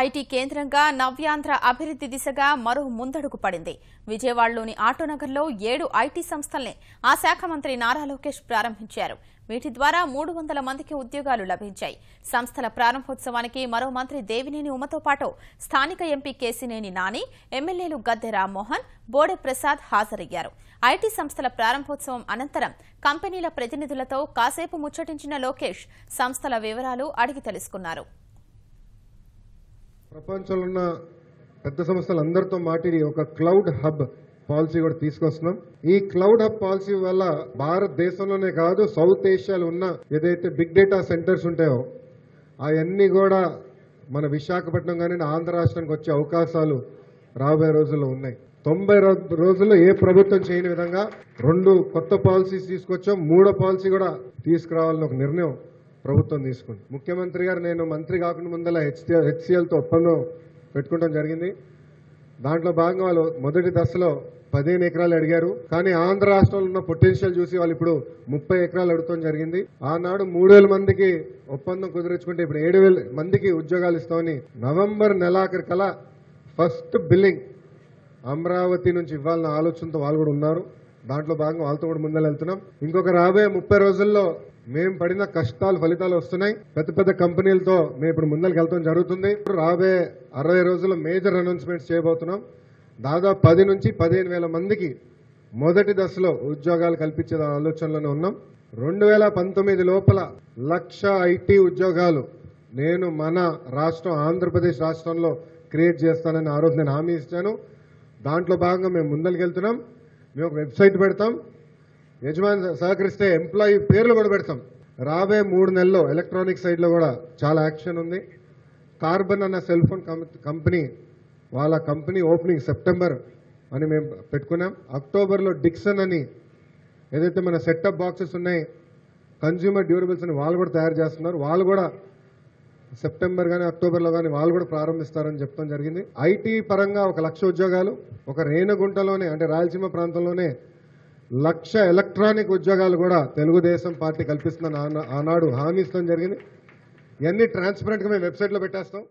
IT కేంద్రంగా నవ్యాంధ్ర అభివృద్ధి దిశగా మరో ముందడుగు పడింది. విజయవాడలోని ఆటోనగర్లో 7 ఐటీ సంస్థల్ని ఆ శాఖ మంత్రి నారా లోకేష్ ప్రారంభించారు. వీటి ద్వారా 300 మందికి ఉద్యోగాలు లభించాయి. సంస్థల ప్రారంభోత్సవానికి మరో మంత్రి దేవినేని ఉమతో పాటు స్థానిక ఎంపీ కేశినేని నాని, ఎమ్మెల్యేలు గద్దె రామ్మోహన్, బోడే ప్రసాద్ హాజరయ్యారు. ఐటీ సంస్థల ప్రారంభోత్సవం అనంతరం కంపెనీల ప్రతినిధులతో కాసేపు ముచ్చటించిన లోకేష్ సంస్థల వివరాలు అడిగి తెలుసుకున్నారు. ప్రపంచంలో ఉన్న పెద్ద సంస్థలందరితో మాట్లాడి ఒక క్లౌడ్ హబ్ పాలసీ కూడా తీసుకొస్తున్నాం. ఈ క్లౌడ్ హబ్ పాలసీ వల్ల భారతదేశంలోనే కాదు, సౌత్ ఏషియాలో ఉన్న ఏదైతే బిగ్ డేటా సెంటర్స్ ఉంటాయో అవన్నీ కూడా మన విశాఖపట్నం కానీ ఆంధ్ర రాష్ట్రానికి వచ్చే అవకాశాలు రాబోయే రోజుల్లో ఉన్నాయి. 90 రోజుల్లో ఏ ప్రభుత్వం చేయని విధంగా 2 కొత్త పాలసీస్ తీసుకొచ్చాం. 3వ పాలసీ కూడా తీసుకురావాలని ఒక నిర్ణయం ప్రభుత్వం తీసుకుంది. ముఖ్యమంత్రి గారు నేను మంత్రి కాకుండా ముందల హెచ్సిఎల్తో ఒప్పందం పెట్టుకోవడం జరిగింది. దాంట్లో భాగంగా వాళ్ళు మొదటి దశలో 15 ఎకరాలు అడిగారు. కానీ ఆంధ్ర రాష్ట్రంలో ఉన్న పొటెన్షియల్ చూసి వాళ్ళు ఇప్పుడు 30 ఎకరాలు అడుగుతాం జరిగింది. ఆనాడు 3000 మందికి ఒప్పందం కుదిరించుకుంటే ఇప్పుడు 7000 మందికి ఉద్యోగాలు ఇస్తామని నవంబర్ నెలాఖరు కల్లా ఫస్ట్ బిల్లింగ్ అమరావతి నుంచి ఇవ్వాలన్న ఆలోచనతో వాళ్ళు కూడా ఉన్నారు. దాంట్లో భాగంగా వాళ్ళతో కూడా ముందర వెళ్తున్నాం. ఇంకొక రాబోయే 30 రోజుల్లో మేము పడిన కష్టాలు ఫలితాలు వస్తున్నాయి. పెద్ద పెద్ద కంపెనీలతో మేము ఇప్పుడు ముందరికి వెళ్తాం జరుగుతుంది. రాబోయే 60 రోజుల్లో మేజర్ అనౌన్స్మెంట్స్ చేయబోతున్నాం. దాదాపు 10 నుంచి 15,000 మందికి మొదటి దశలో ఉద్యోగాలు కల్పించే ఆలోచనలోనే ఉన్నాం. 2019 లోపల 1,00,000 ఐటీ ఉద్యోగాలు నేను మన రాష్ట్రం ఆంధ్రప్రదేశ్ రాష్ట్రంలో క్రియేట్ చేస్తానని ఆ రోజు నేను హామీ ఇచ్చాను. దాంట్లో భాగంగా మేము ముందరికి వెళ్తున్నాం. మేము ఒక వెబ్సైట్ పెడతాం. యజమాని సహకరిస్తే ఎంప్లాయీ పేర్లు కూడా పెడతాం. రాబోయే 3 నెలల్లో ఎలక్ట్రానిక్ సైడ్లో కూడా చాలా యాక్షన్ ఉంది. కార్బన్ అన్న సెల్ ఫోన్ కంపెనీ వాళ్ళ కంపెనీ ఓపెనింగ్ సెప్టెంబర్ అని మేము పెట్టుకున్నాం. అక్టోబర్లో డిక్సన్ అని ఏదైతే మన సెటప్ బాక్సెస్ ఉన్నాయి, కన్జ్యూమర్ డ్యూరబుల్స్ అని వాళ్ళు కూడా తయారు చేస్తున్నారు. వాళ్ళు కూడా సెప్టెంబర్ కానీ అక్టోబర్లో కానీ వాళ్ళు కూడా ప్రారంభిస్తారని చెప్పడం జరిగింది. ఐటీ పరంగా 1,00,000 ఉద్యోగాలు, ఒక రేణుగుంటలోనే అంటే రాయలసీమ ప్రాంతంలోనే 1,00,000 ఎలక్ట్రానిక్ ఉద్యోగాలు కూడా తెలుగుదేశం పార్టీ కల్పిస్తుందని ఆనాడు హామీ ఇస్తాం జరిగింది. ఇవన్నీ ట్రాన్స్పరెంట్గా మేము వెబ్సైట్లో పెట్టేస్తాం.